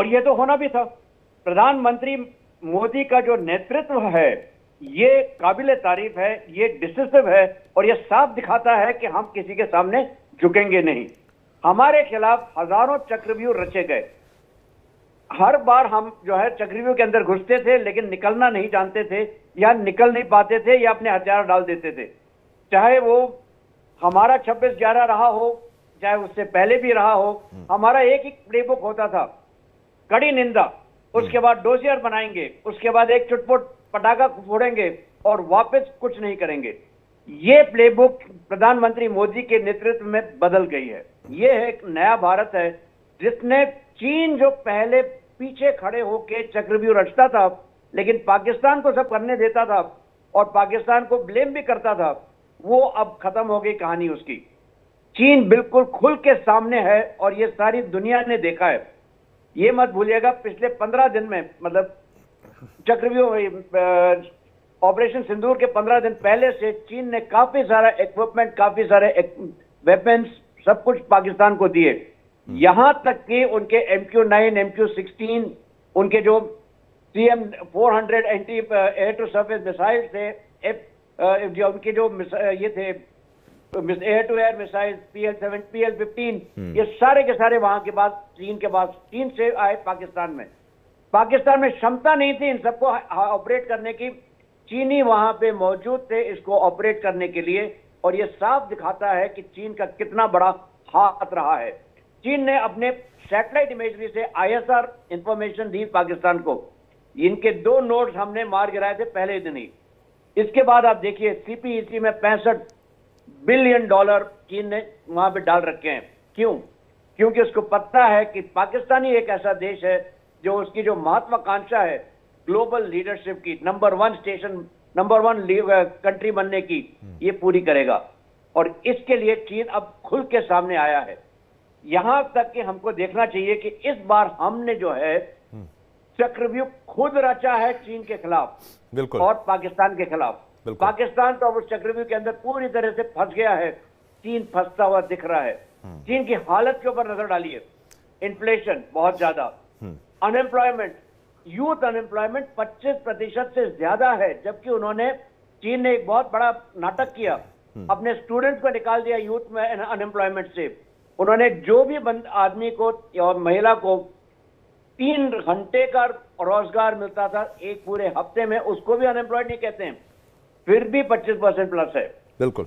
और ये तो होना भी था। प्रधानमंत्री मोदी का जो नेतृत्व है ये काबिले तारीफ है, ये डिसिसिव है, और ये साफ दिखाता है कि हम किसी के सामने झुकेंगे नहीं। हमारे खिलाफ हजारों चक्रव्यूह रचे गए। हर बार हम जो है चक्रव्यूह के अंदर घुसते थे, लेकिन निकलना नहीं जानते थे, या निकल नहीं पाते थे, या अपने हथियार डाल देते थे। चाहे वो हमारा 26/11 रहा हो, चाहे उससे पहले भी रहा हो, हमारा एक ही प्लेबुक होता था, कड़ी निंदा, उसके बाद डोजियर बनाएंगे, उसके बाद एक चुटपुट पटाखा फोड़ेंगे और वापस कुछ नहीं करेंगे। ये प्लेबुक प्रधानमंत्री मोदी के नेतृत्व में बदल गई है। ये एक नया भारत है जिसने चीन जो पहले पीछे खड़े होकर चक्रव्यूह रचता था, लेकिन पाकिस्तान को सब करने देता था और पाकिस्तान को ब्लेम भी करता था, वो अब खत्म हो गई कहानी उसकी। चीन बिल्कुल खुल के सामने है और ये सारी दुनिया ने देखा है। ये मत भूलिएगा, पिछले 15 दिन में, मतलब चक्रव्यूह ऑपरेशन सिंदूर के 15 दिन पहले से चीन ने काफी सारा इक्विपमेंट, काफी सारे वेपन्स, सब कुछ पाकिस्तान को दिए। यहां तक कि उनके MQ-9, MQ-16, उनके जो CM-400 anti air to surface missile थे, जो उनके जो ये थे air to air missile PL-7, PL-15, ये सारे के सारे वहां के पास, चीन से आए पाकिस्तान में। पाकिस्तान में क्षमता नहीं थी इन सबको ऑपरेट करने की, चीनी वहां पे मौजूद थे इसको ऑपरेट करने के लिए। और ये साफ दिखाता है कि चीन का कितना बड़ा हाथ रहा है। चीन ने अपने सैटेलाइट इमेजरी से ISR इंफॉर्मेशन दी पाकिस्तान को। इनके 2 नोड्स हमने मार गिराए थे पहले दिन ही। इसके बाद आप देखिए CPEC में $65 बिलियन चीन ने वहां पे डाल रखे हैं। क्यों? क्योंकि उसको पता है कि पाकिस्तान ही एक ऐसा देश है जो उसकी जो महत्वाकांक्षा है ग्लोबल लीडरशिप की, नंबर 1 स्टेशन, नंबर 1 कंट्री बनने की, ये पूरी करेगा। और इसके लिए चीन अब खुल के सामने आया है। यहां तक कि हमको देखना चाहिए कि इस बार हमने जो है चक्रव्यूह खुद रचा है चीन के खिलाफ, बिल्कुल, और पाकिस्तान के खिलाफ। पाकिस्तान तो अब उस चक्रव्यूह के अंदर पूरी तरह से फंस गया है, चीन फंसता हुआ दिख रहा है। चीन की हालत के ऊपर नजर डालिए। इन्फ्लेशन बहुत ज्यादा, अनएम्प्लॉयमेंट, यूथ अनएम्प्लॉयमेंट 25% से ज्यादा है, जबकि चीन ने एक बहुत बड़ा नाटक किया, अपने स्टूडेंट्स को निकाल दिया यूथ में अनएम्प्लॉयमेंट से। उन्होंने जो भी आदमी को और महिला को 3 घंटे का रोजगार मिलता था एक पूरे हफ्ते में, उसको भी अनएम्प्लॉयड नहीं कहते हैं, फिर भी 25% प्लस है। बिल्कुल,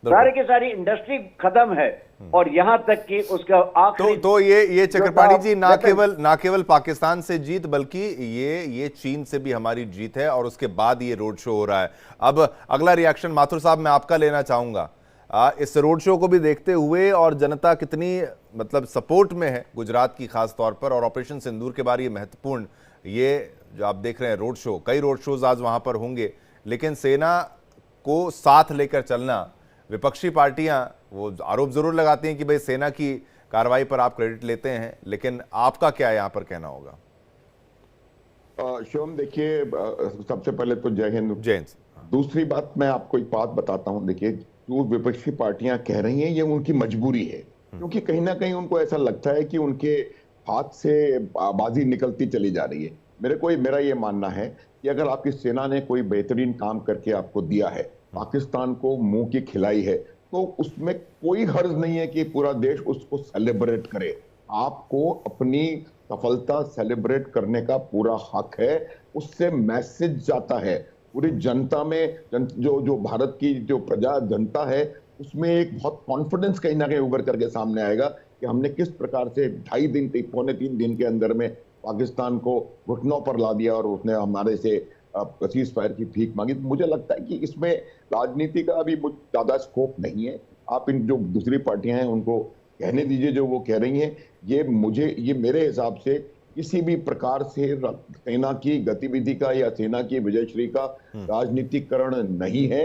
सारे की सारी इंडस्ट्री खत्म है। और यहां तक कि उसका आखिरी तो ये चक्रपाणी जी ना केवल पाकिस्तान से जीत, बल्कि ये चीन से भी हमारी जीत है, और उसके बाद ये रोड शो हो रहा है। अब अगला रिएक्शन माथुर साहब मैं आपका लेना चाहूंगा। इस रोड शो को भी देखते हुए और जनता कितनी मतलब सपोर्ट में है गुजरात की खास तौर पर, और ऑपरेशन सिंदूर के बारे ये महत्वपूर्ण, ये जो आप देख रहे हैं रोड शो, कई रोड शोज आज वहां पर होंगे, लेकिन सेना को साथ लेकर चलना, विपक्षी पार्टियां वो आरोप जरूर लगाती हैं कि भाई सेना की कार्रवाई पर आप क्रेडिट लेते हैं, लेकिन आपका क्या यहां पर कहना होगा? शिवम, देखिए, सबसे पहले तो जय हिंद। जय हिंद। दूसरी बात, मैं आपको एक बात बताता हूं। देखिए, जो विपक्षी पार्टियां कह रही हैं ये उनकी मजबूरी है, क्योंकि कहीं ना कहीं उनको ऐसा लगता है कि उनके हाथ से बाजी निकलती चली जा रही है। मेरा ये मानना है कि अगर आपकी सेना ने कोई बेहतरीन काम करके आपको दिया है, पाकिस्तान को मुंह की खिलाई है, तो उसमें कोई हर्ज नहीं है कि पूरा देश उसको सेलिब्रेट करे। आपको अपनी सफलता सेलिब्रेट करने का पूरा हक है। उससे मैसेज जाता है पूरी जनता में, जो भारत की जो जनता है, उसमें एक बहुत कॉन्फिडेंस कहीं ना कहीं उभर करके सामने आएगा कि हमने किस प्रकार से 2.5 दिन, 3 दिन के अंदर में पाकिस्तान को घुटनों पर ला दिया और उसने हमारे से सीज फायर की भीख मांगी। मुझे लगता है कि इसमें राजनीति का अभी ज्यादा स्कोप नहीं है। आप इन जो दूसरी पार्टियां हैं उनको कहने दीजिए जो वो कह रही हैं। ये मेरे हिसाब से किसी भी प्रकार से सेना की गतिविधि का या सेना की विजयश्री का राजनीतिकरण नहीं है।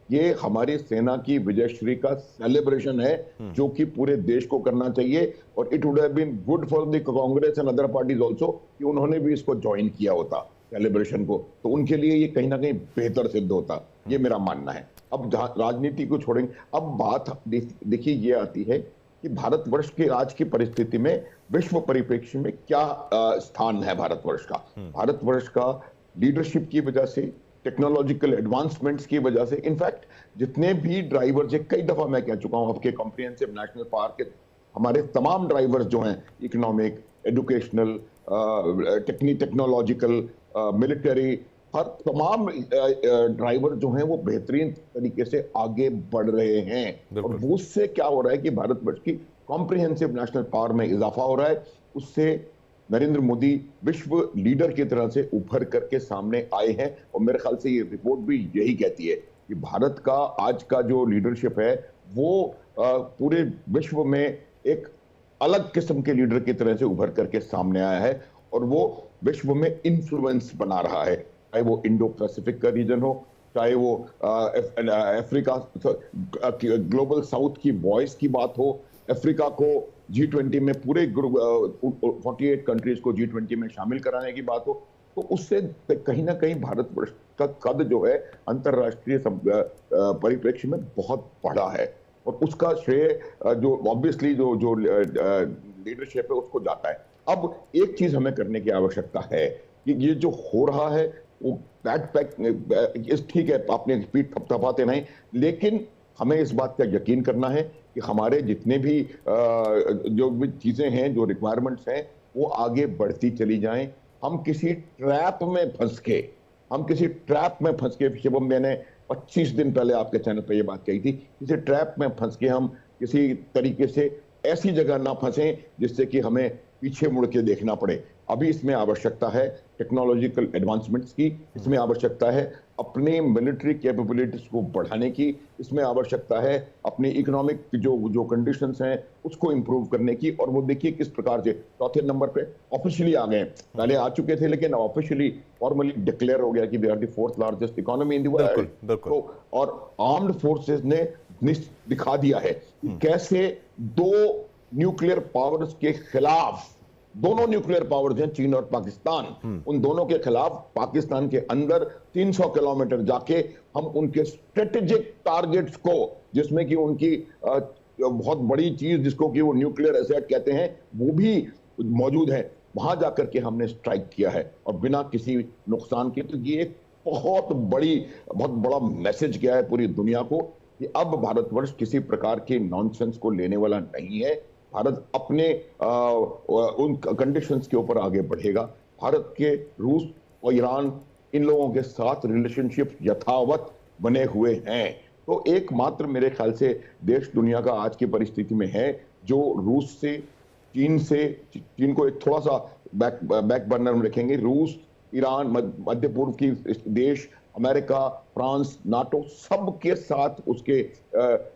ये हमारी सेना की विजयश्री का सेलिब्रेशन है, जो कि पूरे देश को करना चाहिए। और it would have been good for the Congress and other parties also कि उन्होंने भी इसको ज्वाइन किया होता सेलिब्रेशन को, तो उनके लिए ये कहीं ना कहीं बेहतर सिद्ध होता। ये मेरा मानना है। अब राजनीति को छोड़ेंगे, अब बात देखिए ये आती है कि भारतवर्ष की आज की परिस्थिति में विश्व परिप्रेक्ष्य में क्या स्थान है भारतवर्ष का। भारतवर्ष का लीडरशिप की वजह से, टेक्नोलॉजिकल एडवांसमेंट्स की वजह से, इनफैक्ट जितने भी ड्राइवर्स, कई दफा मैं कह चुका हूं आपके कॉम्प्रिहेंसिव नेशनल पार्क के हमारे तमाम ड्राइवर्स जो हैं, इकोनॉमिक, एजुकेशनल, टेक्नोलॉजिकल, मिलिट्री, हर तमाम ड्राइवर जो हैं वो बेहतरीन तरीके से आगे बढ़ रहे हैं। और वो उससे क्या हो रहा है कि भारतवर्ष की कॉम्प्रिहेंसिव नेशनल पावर में इजाफा हो रहा है। उससे नरेंद्र मोदी विश्व लीडर की तरह से उभर करके सामने आए हैं। और मेरे ख्याल से ये रिपोर्ट भी यही कहती है कि भारत का आज का जो लीडरशिप है वो पूरे विश्व में एक अलग किस्म के लीडर की तरह से उभर करके सामने आया है और वो विश्व में इन्फ्लुएंस बना रहा है, चाहे वो इंडो पैसिफिक का रीजन हो, चाहे वो अफ्रीका, ग्लोबल साउथ की वॉइस की बात हो, अफ्रीका को G20 में पूरे 48 कंट्रीज को G20 में शामिल कराने की बात हो, तो उससे कहीं ना कहीं भारतवर्ष का कद जो है अंतरराष्ट्रीय परिप्रेक्ष्य में बहुत बड़ा है। और उसका श्रेय जो ऑब्वियसली जो लीडरशिप है उसको जाता है। अब एक चीज हमें करने की आवश्यकता है कि ये जो हो रहा है वो ठीक है, आपने पीठ थपथपाते नहीं, लेकिन हमें इस बात का यकीन करना है कि हमारे जितने भी जो भी चीजें हैं, जो रिक्वायरमेंट्स हैं, वो आगे बढ़ती चली जाएं। हम किसी ट्रैप में फंस के शिवम, मैंने 25 दिन पहले आपके चैनल पे ये बात कही थी, किसी ट्रैप में फंस के हम किसी तरीके से ऐसी जगह ना फंसे जिससे कि हमें पीछे मुड़ के देखना पड़े। अभी इसमें आवश्यकता है टेक्नोलॉजिकल एडवांसमेंट्स की, इसमें आवश्यकता है अपने मिलिट्री कैपेबिलिटीज को बढ़ाने की, इसमें आवश्यकता है अपने इकोनॉमिक जो कंडीशंस हैं उसको इंप्रूव करने की। और वो देखिए किस प्रकार से चौथे नंबर पे ऑफिशियली आ गए, पहले आ चुके थे लेकिन ऑफिशियली फॉर्मली डिक्लेयर हो गया कि we are the 4th largest economy in the world. तो और आर्म्ड फोर्सेस ने दिखा दिया है कि कैसे दो न्यूक्लियर पावर्स के खिलाफ, दोनों न्यूक्लियर पावर्स हैं चीन और पाकिस्तान, उन दोनों के खिलाफ पाकिस्तान के अंदर 300 किलोमीटर जाके हम उनके स्ट्रेटेजिक टारगेट्स को, जिसमें कि उनकी बहुत बड़ी चीज जिसको कि वो न्यूक्लियर एसेट कहते हैं वो भी मौजूद है, वहां जाकर के हमने स्ट्राइक किया है और बिना किसी नुकसान के। तो ये एक बहुत बड़ा मैसेज गया है पूरी दुनिया को कि अब भारतवर्ष किसी प्रकार के नॉनसेंस को लेने वाला नहीं है। भारत अपने उन कंडीशंस के ऊपर आगे बढ़ेगा। भारत के रूस और ईरान इन लोगों के साथ रिलेशनशिप यथावत बने हुए हैं। तो एकमात्र मेरे ख्याल से देश दुनिया का आज की परिस्थिति में है जो रूस से, चीन को एक थोड़ा सा बैक बर्नर में रखेंगे। रूस, ईरान, मध्य पूर्व की देश, अमेरिका, फ्रांस, नाटो, सबके साथ उसके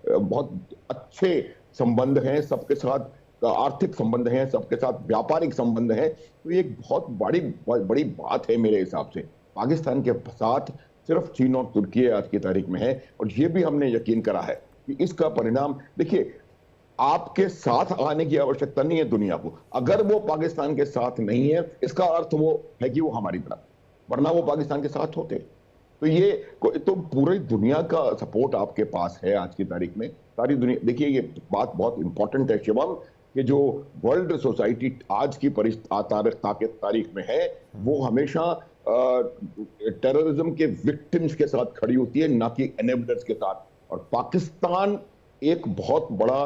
बहुत अच्छे संबंध हैं, सबके साथ आर्थिक संबंध हैं, सबके साथ व्यापारिक संबंध हैं। तो ये एक बहुत बड़ी बात है मेरे हिसाब से। पाकिस्तान के साथ सिर्फ चीन और तुर्की आज की तारीख में है और ये भी हमने यकीन करा है कि इसका परिणाम, देखिए, आपके साथ आने की आवश्यकता नहीं है दुनिया को। अगर वो पाकिस्तान के साथ नहीं है इसका अर्थ वो है कि वो हमारी तरफ, वरना वो पाकिस्तान के साथ होते। तो ये तो पूरी दुनिया का सपोर्ट आपके पास है आज की तारीख में, सारी दुनिया। देखिए ये बात बहुत इंपॉर्टेंट है शिवम, कि जो वर्ल्ड सोसाइटी आज की तारीख में है वो हमेशा टेररिज्म के विक्टिम्स के साथ खड़ी होती है, ना कि एनेबलर्स के साथ। और पाकिस्तान एक बहुत बड़ा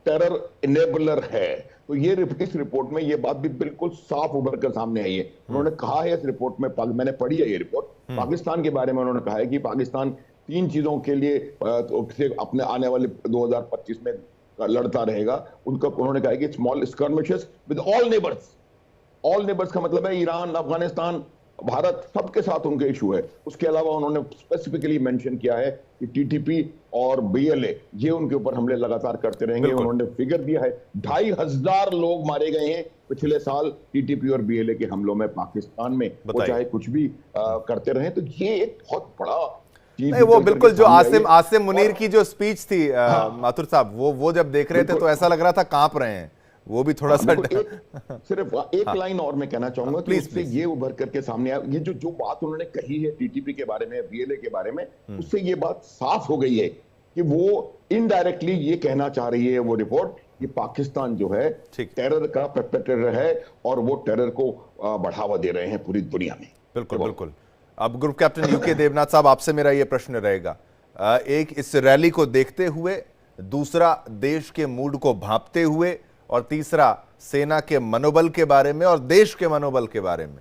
टेरर एनेबलर है। तो ये इस रिपोर्ट में ये बात भी बिल्कुल साफ उभर कर सामने आई है। उन्होंने कहा है इस रिपोर्ट में, मैंने पढ़ी है ये रिपोर्ट, पाकिस्तान के बारे में उन्होंने कहा है कि पाकिस्तान 3 चीजों के लिए अपने आने वाले 2025 में लड़ता रहेगा। उन्होंने कहा है कि small skirmishes with all neighbours. All neighbours का मतलब है ईरान, अफगानिस्तान, भारत, सबके साथ उनके इशू है। उसके अलावा उन्होंने स्पेसिफिकली मेंशन किया है कि टीटीपी और बीएलए ये उनके ऊपर हमले लगातार करते रहेंगे। उन्होंने फिगर दिया है 2500 लोग मारे गए हैं पिछले साल टीटीपी और बीएलए के हमलों में पाकिस्तान में, वो चाहे कुछ भी करते रहे। तो ये एक बहुत बड़ा नहीं, वो बिल्कुल जो आसिम मुनीर की जो स्पीच थी माथुर साहब, वो जब देख रहे थे तो ऐसा लग रहा था कांप रहे हैं। वो भी थोड़ा सा सिर्फ एक लाइन और मैं कहना चाहूंगा कि उससे ये उभर करके सामने आया, ये जो बात उन्होंने कही है टीटीपी के बारे में, बीएलए के बारे में, उससे ये बात साफ हो गई है कि वो इनडायरेक्टली ये कहना चाह रही है वो रिपोर्ट कि पाकिस्तान जो है ठीक। टेरर का परपेट्रेटर है और वो टेरर को बढ़ावा दे रहे हैं पूरी दुनिया में। बिल्कुल बिल्कुल। अब ग्रुप कैप्टन यूके देवनाथ साहब, आपसे मेरा ये प्रश्न रहेगा, एक इस रैली को देखते हुए, दूसरा देश के मूड को भांपते हुए, और तीसरा सेना के मनोबल के बारे में और देश के मनोबल के बारे में,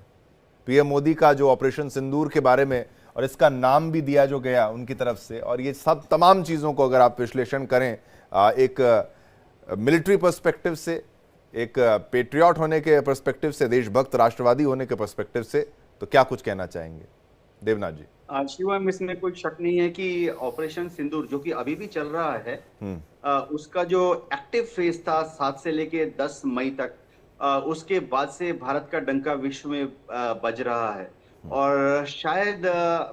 पीएम मोदी का जो ऑपरेशन सिंदूर के बारे में और इसका नाम भी दिया जो गया उनकी तरफ से, और ये सब तमाम चीज़ों को अगर आप विश्लेषण करें एक मिलिट्री पर्सपेक्टिव से, एक पेट्रियट होने के पर्सपेक्टिव से, देशभक्त राष्ट्रवादी होने के पर्सपेक्टिव से, तो क्या कुछ कहना चाहेंगे देवनाथ जी? शिवम, इसमें कोई शक नहीं है कि ऑपरेशन सिंदूर जो कि अभी भी चल रहा है, उसका जो एक्टिव फेज था 7 से लेके 10 मई तक, उसके बाद से भारत का डंका विश्व में बज रहा है। और शायद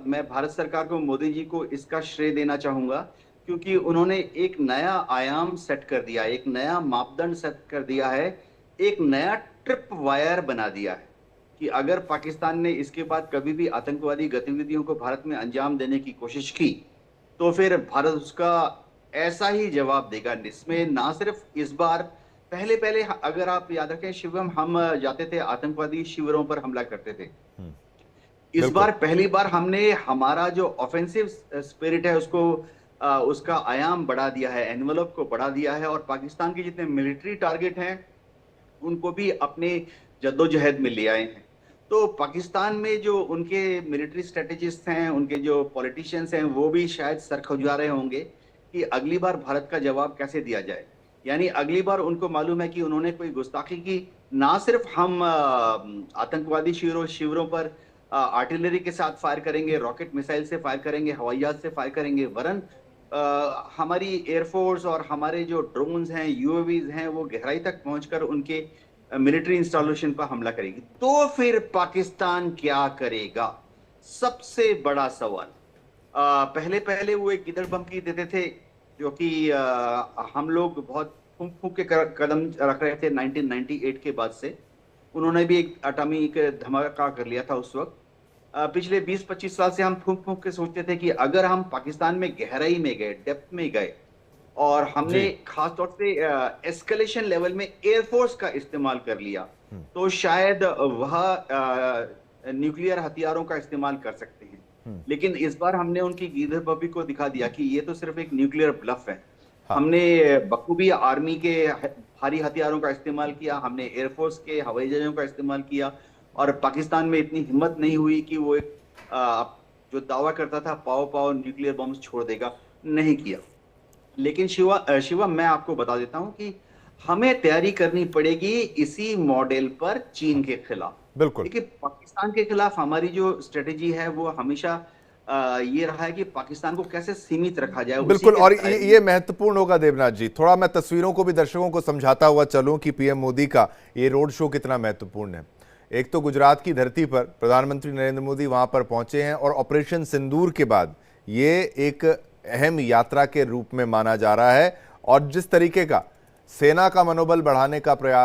मैं भारत सरकार को, मोदी जी को इसका श्रेय देना चाहूंगा, क्योंकि उन्होंने एक नया आयाम सेट कर दिया, एक नया मापदंड सेट कर दिया है, एक नया ट्रिप वायर बना दिया है कि अगर पाकिस्तान ने इसके बाद कभी भी आतंकवादी गतिविधियों को भारत में अंजाम देने की कोशिश की, तो फिर भारत उसका ऐसा ही जवाब देगा। इसमें ना सिर्फ इस बार, पहले अगर आप याद रखें शिवम, हम जाते थे आतंकवादी शिविरों पर हमला करते थे। इस बार पहली बार हमने हमारा जो ऑफेंसिव स्पिरिट है उसको उसका आयाम बढ़ा दिया है, एनवेलप को बढ़ा दिया है, और पाकिस्तान के जितने मिलिट्री टारगेट हैं उनको भी अपने जद्दोजहद में ले आए हैं। तो पाकिस्तान में जो उनके मिलिट्री स्ट्रेटेजिस्ट हैं, उनके जो पॉलिटिशियंस हैं, वो भी शायद सर खुजा रहे होंगे कि अगली बार भारत का जवाब कैसे दिया जाए। यानी अगली बार उनको मालूम है कि उन्होंने कोई गुस्ताखी की, ना सिर्फ हम आतंकवादी शिविरों पर आर्टिलरी के साथ फायर करेंगे, रॉकेट मिसाइल से फायर करेंगे, हवाई जहाज से फायर करेंगे, वरन हमारी एयरफोर्स और हमारे जो ड्रोन्स हैं, यूएवीज हैं, वो गहराई तक पहुंचकर उनके मिलिट्री इंस्टॉलेशन पर हमला करेगी। तो फिर पाकिस्तान क्या करेगा? सबसे बड़ा सवाल। पहले वो एक गिदड़ बम की देते थे, जो कि हम लोग बहुत फूंक फूंक के कदम रख रहे थे 1998 के बाद से। उन्होंने भी एक एटॉमिक धमाका कर लिया था उस वक्त। पिछले 20-25 साल से हम फूंक फूंक के सोचते थे कि अगर हम पाकिस्तान में गहराई में गए, डेप्थ में गए, और हमने खासतौर से एस्केलेशन लेवल में एयरफोर्स का इस्तेमाल कर लिया, तो शायद वह न्यूक्लियर हथियारों का इस्तेमाल कर सकते हैं। लेकिन इस बार हमने उनकी गीदड़ बबी को दिखा दिया कि ये तो सिर्फ एक न्यूक्लियर ब्लफ है। हमने बखूबी आर्मी के भारी हथियारों का इस्तेमाल किया, हमने एयरफोर्स के हवाई जहाजों का इस्तेमाल किया, और पाकिस्तान में इतनी हिम्मत नहीं हुई कि वो एक जो दावा करता था पाव न्यूक्लियर बम्स छोड़ देगा, नहीं किया। लेकिन शिवा, मैं आपको बता देता हूं कि हमें तैयारी करनी पड़ेगी इसी मॉडल पर चीन के खिलाफ। बिल्कुल। देखिए, पाकिस्तान के खिलाफ हमारी जो स्ट्रेटेजी है वो हमेशा ये रहा है कि पाकिस्तान को कैसे सीमित रखा जाए। बिल्कुल, और ये महत्वपूर्ण होगा देवनाथ जी। थोड़ा मैं तस्वीरों को भी दर्शकों को समझाता हुआ चलूं कि पीएम मोदी का ये रोड शो कितना महत्वपूर्ण है। एक तो गुजरात की धरती पर प्रधानमंत्री नरेंद्र मोदी वहां पर पहुंचे हैं, और ऑपरेशन सिंदूर के बाद ये एक अहम यात्रा के रूप में माना जा रहा है, और जिस तरीके का सेना का मनोबल बढ़ाने का प्रयास